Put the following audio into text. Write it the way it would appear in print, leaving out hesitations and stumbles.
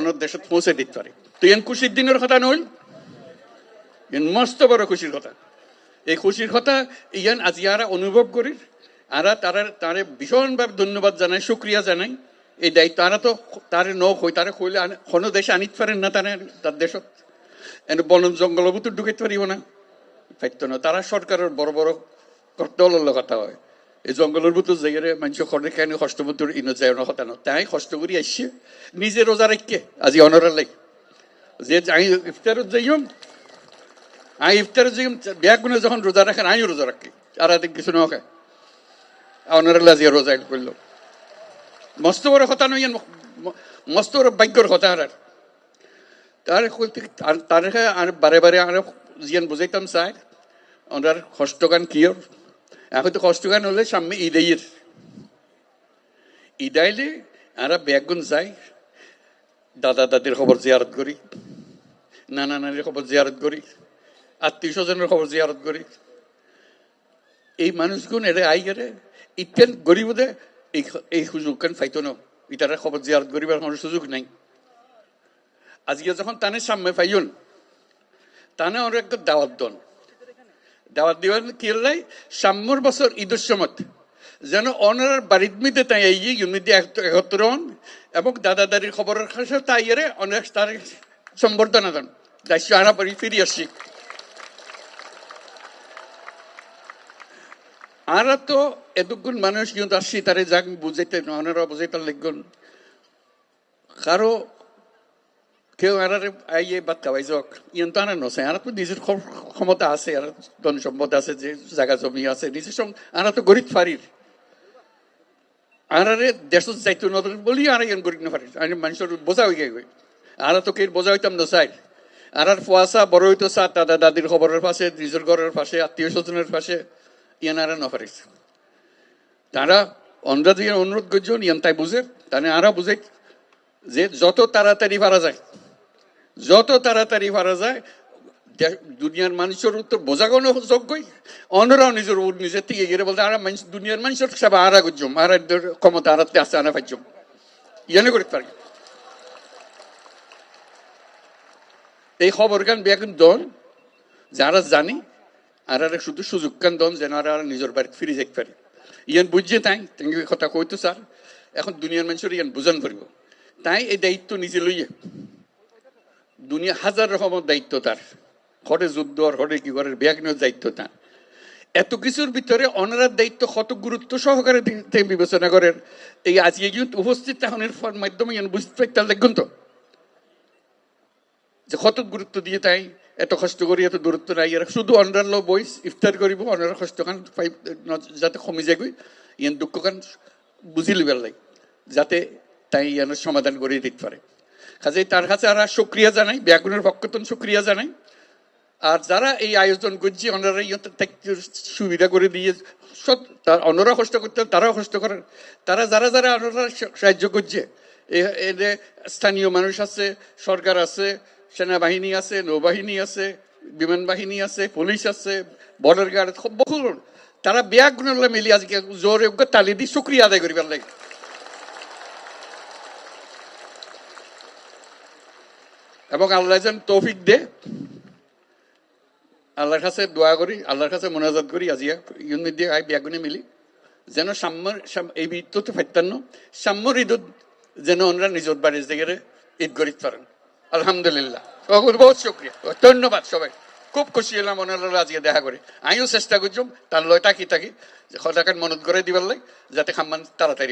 অন্য দেশত পৌঁছে দিতে পারে। তো এন খুশির দিনের কথা নইল, এন মস্ত বড় খুশির কথা। এই খুশির কথা ইয়ান আজি আরা অনুভব করি, আরা তারে ভীষণভাবে ধন্যবাদ জানাই, শুক্রিয়া জানাই। এই দায়িত্ব আরা তো তারে নই, তারে কইলে কোনো দেশে আনিতে পারেন না, তার দেশত এনে বন জঙ্গলের ভিতর ঢুকাইতে পারিব না, পাইত না। তারা সরকারের বড় বড় কর্তব্য কথা হয়, এই জঙ্গলের ভিতর জায়গায় মানুষ খড়ে খায় কষ্ট ভিতর ইনো যায় না কথা না। তাই কষ্ট করি আসছে নিজে রোজা রেখে আজি অনরার লাই যে আমি ইফতারত যাইম, আমি ইফতারত যাইম ব্যাগুনে যখন রোজা রাখেন আমিও রোজা রাখি, আর আদিক কিছু না খায় অনরাল আজি রোজা করল। মস্ত বড় কথা নই, মস্ত বড় ভাগ্যর কথা। আর তার আর বারে বারে আর জিয়ান বুঝাইতাম চাই ওনার কষ্টগান কিয়র। এখন তো কষ্টগান হলে সামনে ঈদের ঈদ আইলে আর ব্যাগুন যাই, দাদা দাদির খবর জিয়ারত করি, নানা নানির খবর জিয়ারত করি, আত্মীয় স্বজনের খবর জিয়ারত করি। এই মানুষগুন এরে আই গেলে ইতেন গরিব দে এই সুযোগ কেন ফাইতো না, ইটারা খবর জিয়ারত করিবার কোনো সুযোগ নাই। আজকে যখন তানে সামনে পাইন তানে ওর একটা দাওয়াত দন, দাওয়াত দিবেন কি লাই সাম্যর বছর ঈদের সময় যেন অনার বাড়ির মিতে তাই এই ইউনিটি একত্র হন এবং দাদা দাদির খবরের কাছে তাই এরে অনেক তার সম্বর্ধনা দেন। দায়িত্ব আনা পরি ফিরে আসছি। আর তো এতক্ষণ মানুষ কিন্তু আসছি তারে যাক বুঝাইতে অনারা বুঝাইতে লিখুন কারো কেউ আর আইয়ে বাদ খাওয়াই যাক ইয়ন তো আনা নছে। আর তো নিজের ক্ষমতা আছে, আর ধন সম্পদ আছে, যে জায়গা জমি আছে নিজের সঙ্গে আর তো গরিব ফারির আর দেশ যাইতো না বলি আর ইয়ন গরিব না ফারির আমি মানুষের বোঝা হয়ে গে আর তো কে বোঝা হইতাম না চাই। আর ফুয়াশা বড় হইতো চা দাদা দাদির খবরের পাশে, নিজের ঘরের পাশে, আত্মীয় স্বজনের পাশে ইয়ান আর না পারিস। তারা অন্ধ্রা দিয়ে অনুরোধ করছেন ইয়ান তাই বুঝে তাহলে আরো বুঝে যে যত তাড়াতাড়ি পারা যায়, যত তাড়াতাড়ি পারা যায় দুনিয়ার মানুষের উত্তর বোঝা কোনো যোগ্যই অন্যরাও নিজের থেকে গিয়ে বলতে আর দুনিয়ার মানুষের সব আরা করছম আর ক্ষমতা আরাতে আসে আনা পাইছম ইয়ানে করতে পারি। এই খবর গান বেগুন দন যারা জানি আর শুধু সুযোগ কান দন যেন আর নিজের বাড়িতে ফিরে যেতে পারি। ইয়ান বুঝছে তাই কথা কইতো স্যার এখন দুনিয়ার মানুষের ইয়ান বুঝান পারিব। তাই এই দায়িত্ব নিজে লইয়ে দুনিয়া হাজার রকমের দায়িত্ব তার, হরে যুদ্ধ আর হরে কি করে ব্যাগনের দায়িত্ব তার। এত কিছুর ভিতরে অনারার দায়িত্ব কত গুরুত্ব সহকারে বিবেচনা করেন এই আজকে কিন্তু উপস্থিত তাহনের মাধ্যমে বুঝতে পারতাম দেখুন তো যে কত গুরুত্ব দিয়ে তাই এত কষ্ট করি এত দূরত্ব নাই। এরা শুধু অনার লো বইস ইফতার করিব অনার কষ্ট খান যাতে কমে যায় ইয়ান দুঃখ খান বুঝি লিবার লাই যাতে তাই ইয়ানোর সমাধান করে দিতে পারে। কাজে তার কাছে আর শুক্রিয়া জানাই, ব্যাগুনের পক্ষতন শুক্রিয়া জানাই। আর যারা এই আয়োজন করছে ওনারা সুবিধা করে দিয়ে সব তার অন্যরা কষ্ট করতেন তারাও কষ্ট করেন। তারা যারা যারা ওনারা সাহায্য করছে এদের স্থানীয় মানুষ আছে, সরকার আছে, সেনাবাহিনী আছে, নৌবাহিনী আছে, বিমান বাহিনী আছে, পুলিশ আছে, বর্ডার গার্ড বহু তারা ব্যাগুনের মিলিয়ে আজকে জোরে তালি দিয়ে শুক্রিয়া আদায় করিবার লাগে। এবং আল্লাহ যেন তৌফিক দে, আল্লাহর কাছে দোয়া করি, আল্লাহর কাছে মোনাজাত করি আজিয়া ইউনিট দিয়ে আই ব্যাগুনে মিলি যেন সাম্যর এই ঈদ তো ফাইতান্ন সাম্যর ঈদ যেন ওনারা নিজের বাড়ির জায়গায় ঈদ করিতে পারেন। আলহামদুলিল্লাহ, বহুত শুক্রিয়া, ধন্যবাদ সবাই। খুব খুশি হলাম ওনারা আজকে দেখা করে। আমিও চেষ্টা করছিলাম তার লয় থাকি যে কথাখান মনত করে দিবার লাই যাতে খাম্মান তাড়াতাড়ি